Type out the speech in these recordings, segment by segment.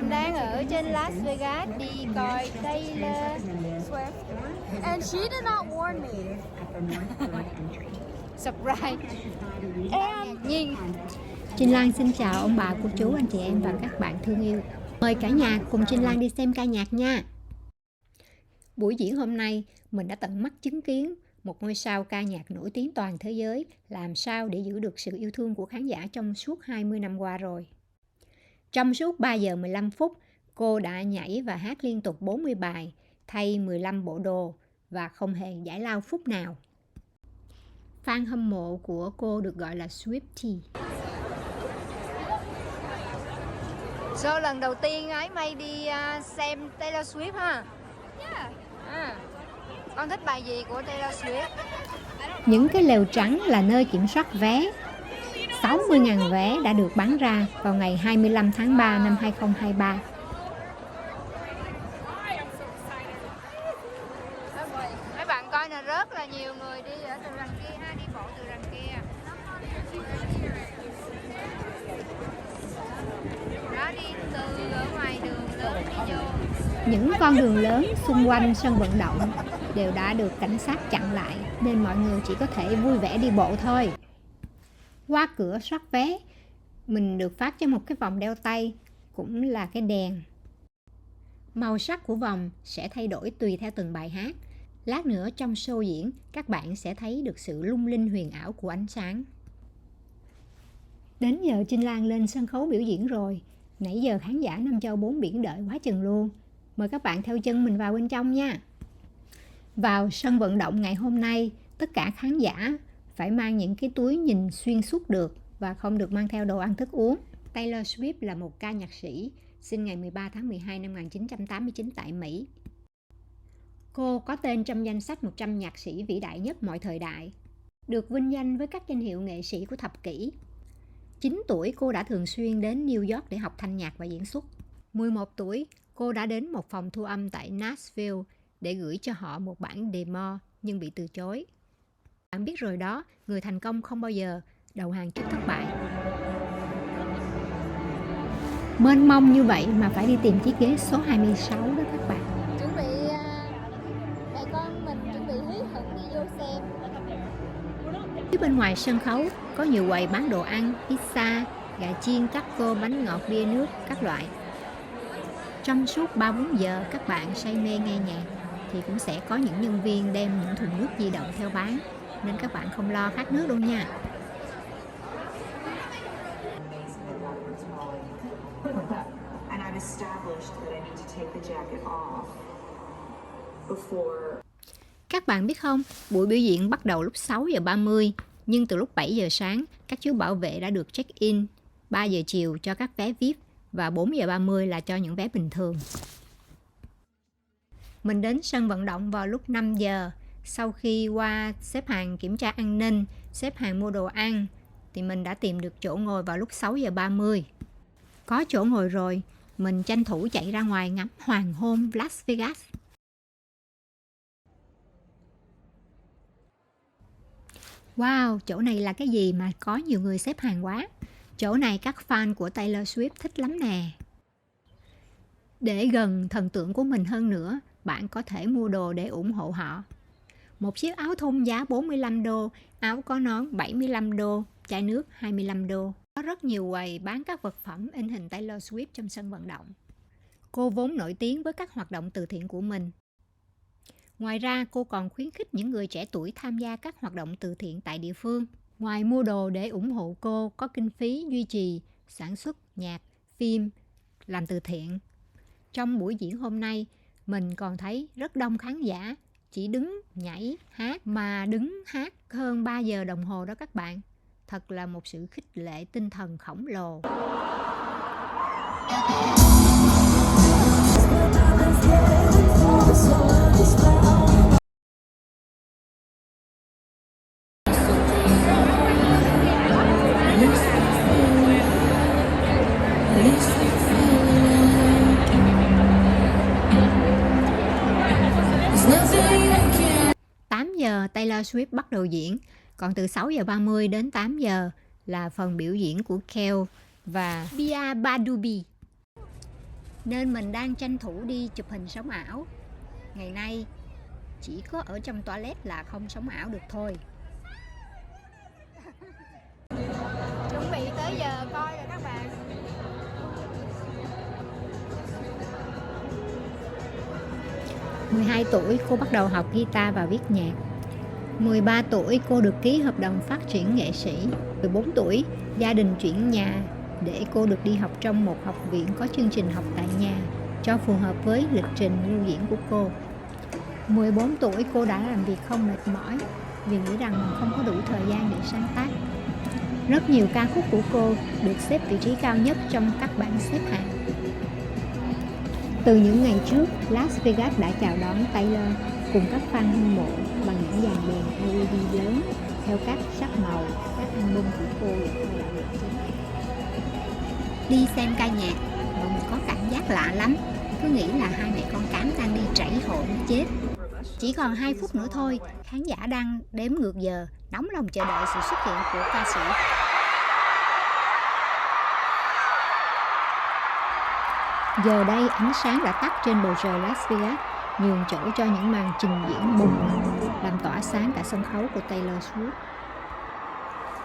Mình đang ở trên Las Vegas đi coi Taylor Swift. And she did not warn me. Surprise. Ngạc nhiên. Trinh Lan xin chào ông bà, cô chú, anh chị em và các bạn thương yêu. Mời cả nhà cùng Trinh Lan đi xem ca nhạc nha. Buổi diễn hôm nay, mình đã tận mắt chứng kiến một ngôi sao ca nhạc nổi tiếng toàn thế giới làm sao để giữ được sự yêu thương của khán giả trong suốt 20 năm qua rồi. Trong suốt 3 giờ 15 phút, cô đã nhảy và hát liên tục 40 bài, thay 15 bộ đồ và không hề giải lao phút nào. Fan hâm mộ của cô được gọi là Swiftie. So lần đầu tiên ấy May đi xem Taylor Swift ha? Yeah. Con thích bài gì của Taylor Swift? Những cái lều trắng là nơi kiểm soát vé. 60.000 vé đã được bán ra vào ngày 25 tháng 3 năm 2023. Mấy bạn coi là rất là nhiều người đi ở từ đằng kia ha, đi bộ từ đằng kia. Đó, đi từ ở ngoài đường lớn đi vô. Những con đường lớn xung quanh sân vận động đều đã được cảnh sát chặn lại nên mọi người chỉ có thể vui vẻ đi bộ thôi. Qua cửa soát vé, mình được phát cho một cái vòng đeo tay, cũng là cái đèn. Màu sắc của vòng sẽ thay đổi tùy theo từng bài hát. Lát nữa trong show diễn, các bạn sẽ thấy được sự lung linh huyền ảo của ánh sáng. Đến giờ Trinh Lan lên sân khấu biểu diễn rồi. Nãy giờ khán giả năm châu bốn biển đợi quá chừng luôn. Mời các bạn theo chân mình vào bên trong nha. Vào sân vận động ngày hôm nay, tất cả khán giả phải mang những cái túi nhìn xuyên suốt được và không được mang theo đồ ăn thức uống. Taylor Swift là một ca nhạc sĩ, sinh ngày 13 tháng 12 năm 1989 tại Mỹ. Cô có tên trong danh sách 100 nhạc sĩ vĩ đại nhất mọi thời đại, được vinh danh với các danh hiệu nghệ sĩ của thập kỷ. 9 tuổi cô đã thường xuyên đến New York để học thanh nhạc và diễn xuất. 11 tuổi, cô đã đến một phòng thu âm tại Nashville để gửi cho họ một bản demo nhưng bị từ chối. Bạn biết rồi đó, người thành công không bao giờ đầu hàng trước thất bại. Mênh mông như vậy mà phải đi tìm chiếc ghế số 26 đó các bạn. Chuẩn bị mẹ con mình chuẩn bị hí hửng đi vô xem. Phía bên ngoài sân khấu có nhiều quầy bán đồ ăn, pizza, gà chiên, taco, bánh ngọt, bia nước, các loại. Trong suốt 3-4 giờ các bạn say mê nghe nhạc thì cũng sẽ có những nhân viên đem những thùng nước di động theo bán, nên các bạn không lo khát nước đâu nha. Các bạn biết không, buổi biểu diễn bắt đầu lúc 6 giờ 30, nhưng từ lúc 7 giờ sáng, các chú bảo vệ đã được check-in, 3 giờ chiều cho các vé VIP và 4 giờ 30 là cho những vé bình thường. Mình đến sân vận động vào lúc 5 giờ, sau khi qua xếp hàng kiểm tra an ninh, xếp hàng mua đồ ăn, thì mình đã tìm được chỗ ngồi vào lúc 6 giờ 30. Có chỗ ngồi rồi, mình tranh thủ chạy ra ngoài ngắm hoàng hôn Las Vegas. Wow, chỗ này là cái gì mà có nhiều người xếp hàng quá. Chỗ này các fan của Taylor Swift thích lắm nè. Để gần thần tượng của mình hơn nữa, bạn có thể mua đồ để ủng hộ họ. Một chiếc áo thun giá 45 đô, áo có nón 75 đô, chai nước 25 đô. Có rất nhiều quầy bán các vật phẩm in hình Taylor Swift trong sân vận động. Cô vốn nổi tiếng với các hoạt động từ thiện của mình. Ngoài ra, cô còn khuyến khích những người trẻ tuổi tham gia các hoạt động từ thiện tại địa phương. Ngoài mua đồ để ủng hộ cô, có kinh phí duy trì, sản xuất nhạc, phim, làm từ thiện. Trong buổi diễn hôm nay, mình còn thấy rất đông khán giả chỉ đứng, nhảy, hát mà đứng hát hơn 3 giờ đồng hồ đó các bạn. Thật là một sự khích lệ tinh thần khổng lồ. Taylor Swift bắt đầu diễn, còn từ 6 giờ 30 đến 8 giờ là phần biểu diễn của Chào và Bia Badubi. nên mình đang tranh thủ đi chụp hình sống ảo. Ngày nay chỉ có ở trong toilet là không sống ảo được thôi. Chuẩn bị tới giờ coi rồi các bạn. 12 tuổi cô bắt đầu học guitar và viết nhạc. 13 tuổi cô được ký hợp đồng phát triển nghệ sĩ. 14 tuổi gia đình chuyển nhà để cô được đi học trong một học viện có chương trình học tại nhà cho phù hợp với lịch trình lưu diễn của cô. 14 tuổi cô đã làm việc không mệt mỏi vì nghĩ rằng mình không có đủ thời gian để sáng tác. Rất nhiều ca khúc của cô được xếp vị trí cao nhất trong các bảng xếp hạng. Từ những ngày trước, Las Vegas đã chào đón Taylor cùng các fan hâm mộ bằng những dàn đèn LED lớn theo các sắc màu, các album của cô được quay lại lịch chính. Đi xem ca nhạc mà mình có cảm giác lạ lắm, cứ nghĩ là hai mẹ con cám đang đi trảy hội chết. Chỉ còn 2 phút nữa thôi, khán giả đang đếm ngược giờ, nóng lòng chờ đợi sự xuất hiện của ca sĩ. Giờ đây ánh sáng đã tắt trên bầu trời Las Vegas, nhường chỗ cho những màn trình diễn bùng làm tỏa sáng cả sân khấu của Taylor Swift.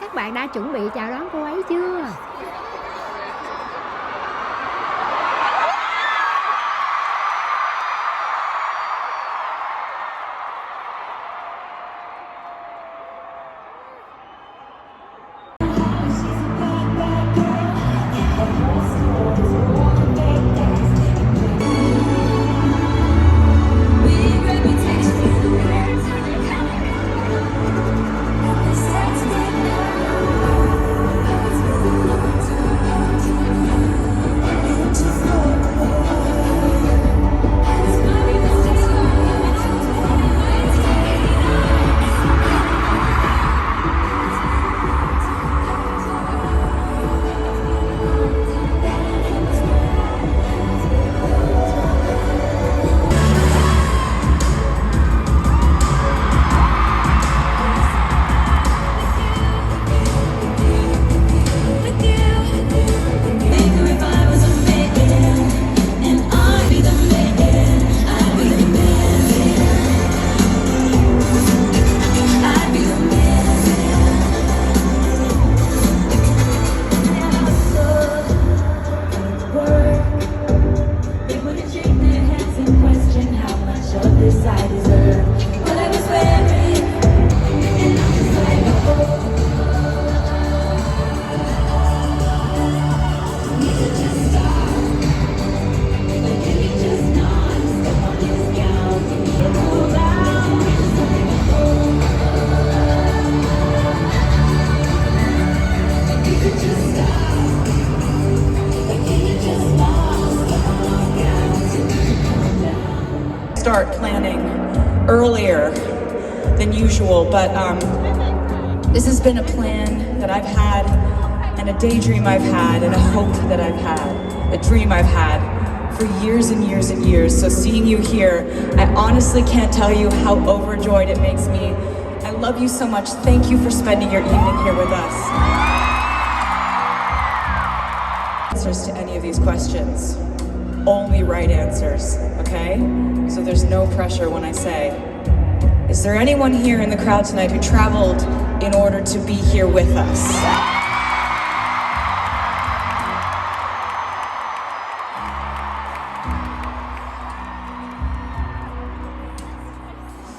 Các bạn đã chuẩn bị chào đón cô ấy chưa? Start planning earlier than usual, but this has been a plan that I've had, and a daydream I've had, and a hope that I've had, a dream I've had for years and years and years. So seeing you here, I honestly can't tell you how overjoyed it makes me. I love you so much. Thank you for spending your evening here with us. Answers to any of these questions. Only right answers, okay? So there's no pressure when I say, is there anyone here in the crowd tonight who traveled in order to be here with us?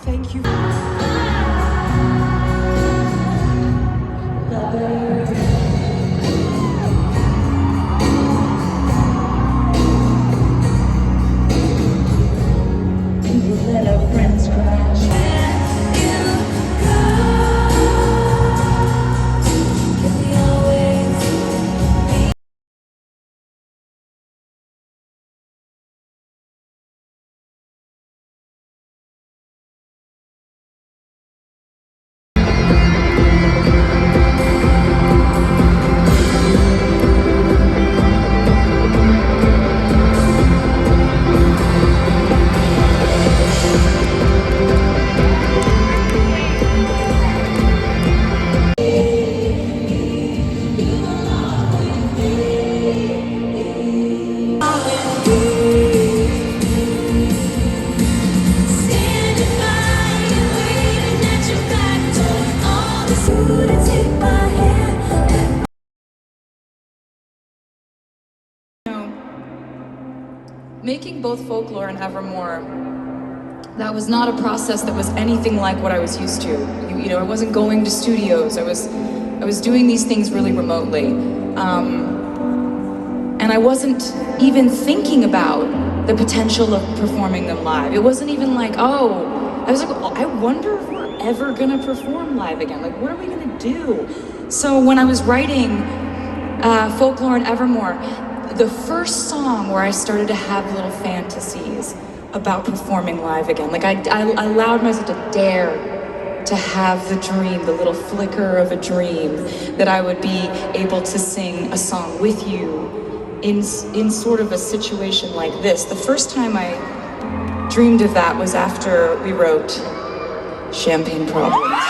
Thank you. Give me making both Folklore and Evermore, that was not a process that was anything like what I was used to. You know, I wasn't going to studios. I was doing these things really remotely. And I wasn't even thinking about the potential of performing them live. It wasn't even like, oh, I was like, oh, I wonder if we're ever gonna perform live again. Like, what are we gonna do? So when I was writing Folklore and Evermore, the first song where I started to have little fantasies about performing live again, like I allowed myself to dare to have the dream, the little flicker of a dream that I would be able to sing a song with you in sort of a situation like this. The first time I dreamed of that was after we wrote Champagne Problems.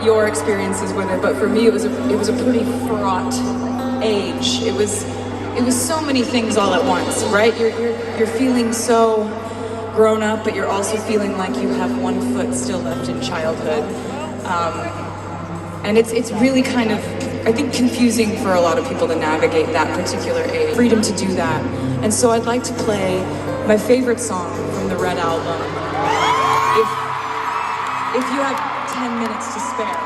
Your experiences with it, but for me it was a pretty fraught age. It was so many things all at once, right? You're feeling so grown up, but you're also feeling like you have one foot still left in childhood. And it's really kind of, I think, confusing for a lot of people to navigate that particular age. Freedom to do that. And so I'd like to play my favorite song from the Red Album. If you have 10 minutes to spare.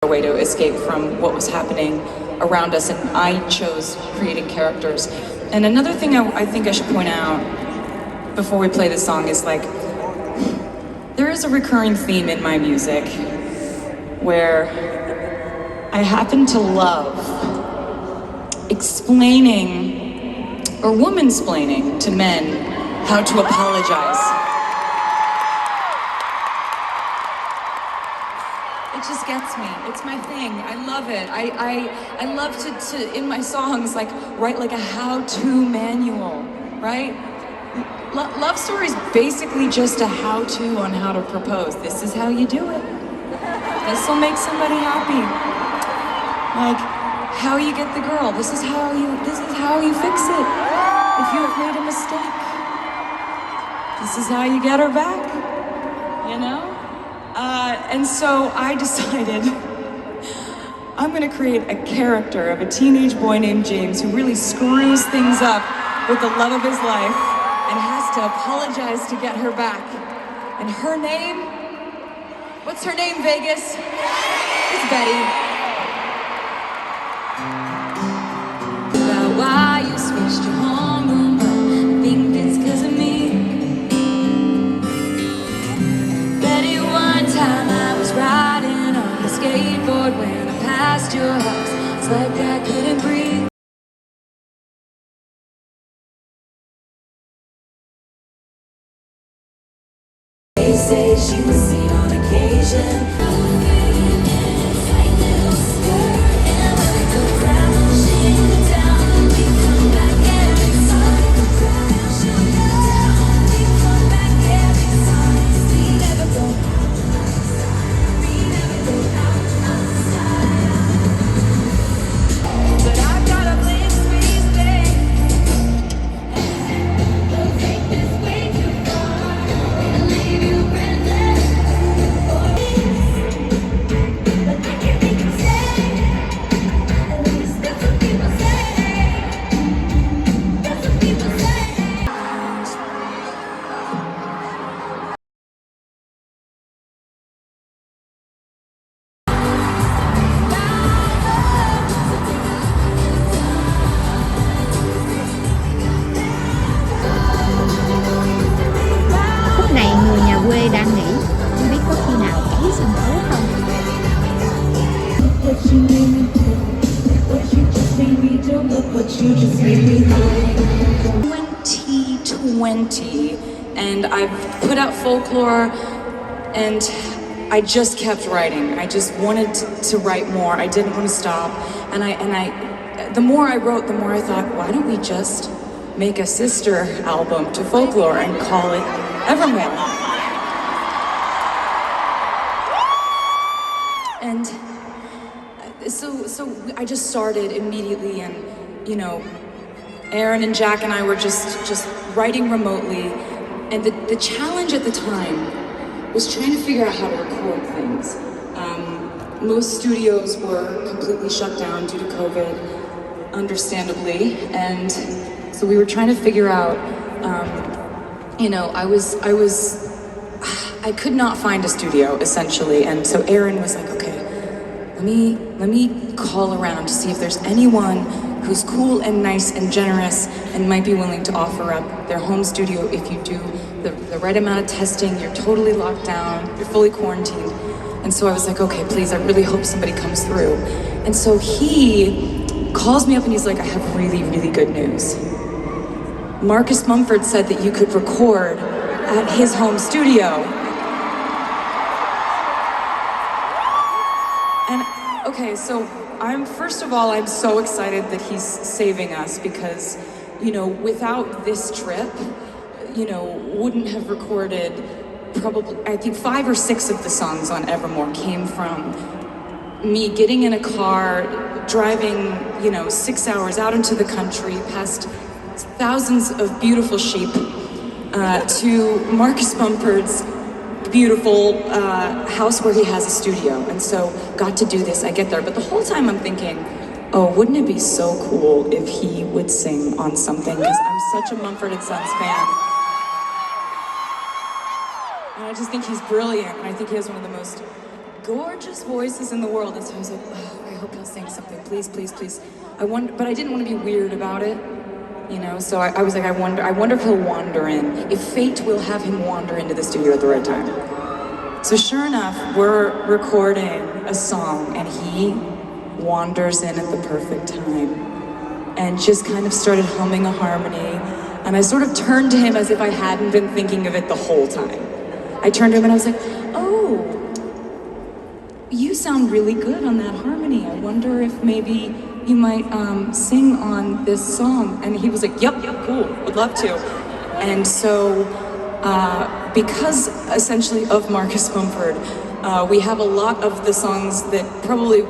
A way to escape from what was happening around us, and I chose creating characters. And another thing I think I should point out before we play this song is, like, there is a recurring theme in my music where I happen to love explaining or womansplaining to men how to apologize. It just gets me. It's my thing. I love it. I love to in my songs, like, write like a how-to manual, right? Love story is basically just a how-to on how to propose. This is how you do it. This will make somebody happy. Like, how you get the girl. This is how you fix it. If you have made a mistake, this is how you get her back. You know? And so I decided I'm gonna create a character of a teenage boy named James who really screws things up with the love of his life and has to apologize to get her back. And her name What's her name, Vegas? It's Betty. About why you switched your homeroom, but I think it's 'cause of me. Betty, one time I was riding on a skateboard when I passed your house. It's like I couldn't breathe. They say she was seen on occasion. Khúc này người nhà quê đang nghĩ không biết có khi nào cháy sân khấu không. What you made me do, what you just made me do, look what you just made me do. 2020, and I've put out folklore, and I just kept writing. I just wanted to write more. I didn't want to stop, and the more I wrote, the more I thought, why don't we just make a sister album to folklore and call it Evermore? And so I just started immediately, and you know, Aaron and Jack and I were just writing remotely, and the challenge at the time was trying to figure out how to record things. Most studios were completely shut down due to COVID, understandably, and so we were trying to figure out, you know, I could not find a studio essentially, and so Aaron was like, okay, let me call around to see if there's anyone who's cool and nice and generous and might be willing to offer up their home studio if you do the right amount of testing, you're totally locked down, you're fully quarantined. And so I was like, okay, please, I really hope somebody comes through. And so he calls me up and he's like, I have really, really good news. Marcus Mumford said that you could record at his home studio. And okay, so first of all, I'm so excited that he's saving us because, you know, without this trip, you know, wouldn't have recorded probably, I think 5 or 6 of the songs on Evermore came from me getting in a car, driving, you know, 6 hours out into the country past thousands of beautiful sheep to Marcus Mumford's beautiful house where he has a studio. And so got to do this, I get there. But the whole time I'm thinking, oh, wouldn't it be so cool if he would sing on something? Because I'm such a Mumford & Sons fan. And I just think he's brilliant. And I think he has one of the most gorgeous voices in the world. And so I was like, oh, I hope he'll sing something. Please, please, please. But I didn't want to be weird about it. You know, so I was like, I wonder if he'll wander in, if fate will have him wander into the studio at the right time. So sure enough, we're recording a song and he wanders in at the perfect time and just kind of started humming a harmony. And I sort of turned to him as if I hadn't been thinking of it the whole time. I turned to him and I was like, oh, you sound really good on that harmony. I wonder if maybe you might sing on this song. And he was like, yep, cool, would love to. And so, because essentially of Marcus Mumford, we have a lot of the songs that probably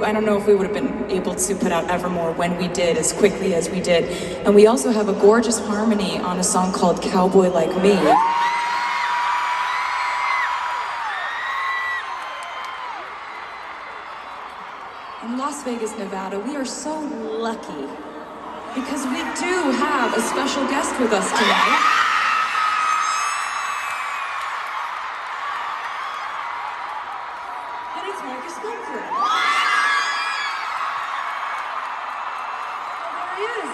I don't know if we would have been able to put out Evermore when we did, as quickly as we did. And we also have a gorgeous harmony on a song called Cowboy Like Me. In Las Vegas, Nevada, we are so lucky because we do have a special guest with us tonight. different. Well, there he is.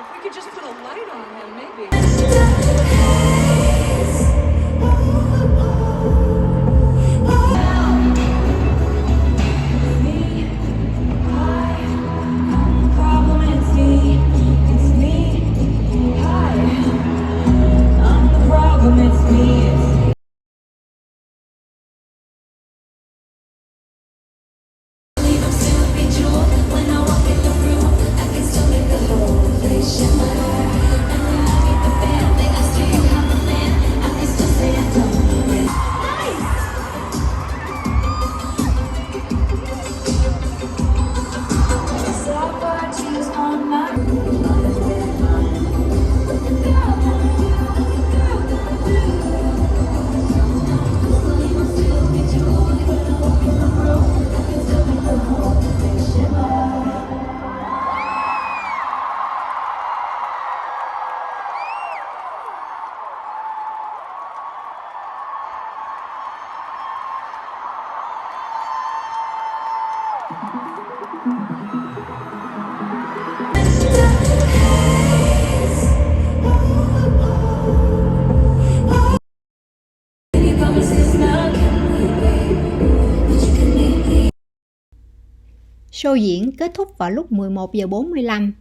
If we could just put a light on him, maybe. Show diễn kết thúc vào lúc 11 giờ 45.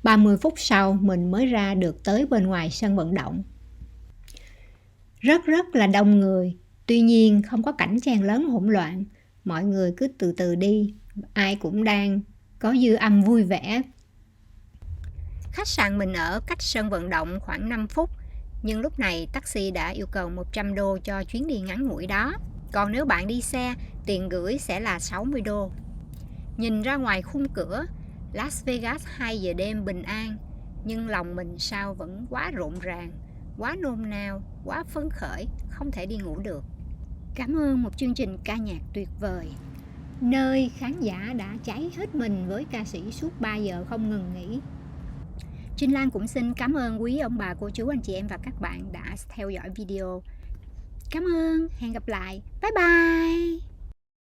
30 phút sau mình mới ra được tới bên ngoài sân vận động. Rất là đông người, tuy nhiên không có cảnh chen lớn hỗn loạn. Mọi người cứ từ từ đi, ai cũng đang có dư âm vui vẻ. Khách sạn mình ở cách sân vận động khoảng 5 phút, nhưng lúc này taxi đã yêu cầu 100 đô cho chuyến đi ngắn ngủi đó. Còn nếu bạn đi xe, tiền gửi sẽ là 60 đô. Nhìn ra ngoài khung cửa, Las Vegas 2 giờ đêm bình an, nhưng lòng mình sao vẫn quá rộn ràng, quá nôn nao, quá phấn khởi, không thể đi ngủ được. Cảm ơn một chương trình ca nhạc tuyệt vời, nơi khán giả đã cháy hết mình với ca sĩ suốt 3 giờ không ngừng nghỉ. Trinh Lan cũng xin cảm ơn quý ông bà, cô chú, anh chị em và các bạn đã theo dõi video. Cảm ơn, hẹn gặp lại, bye bye.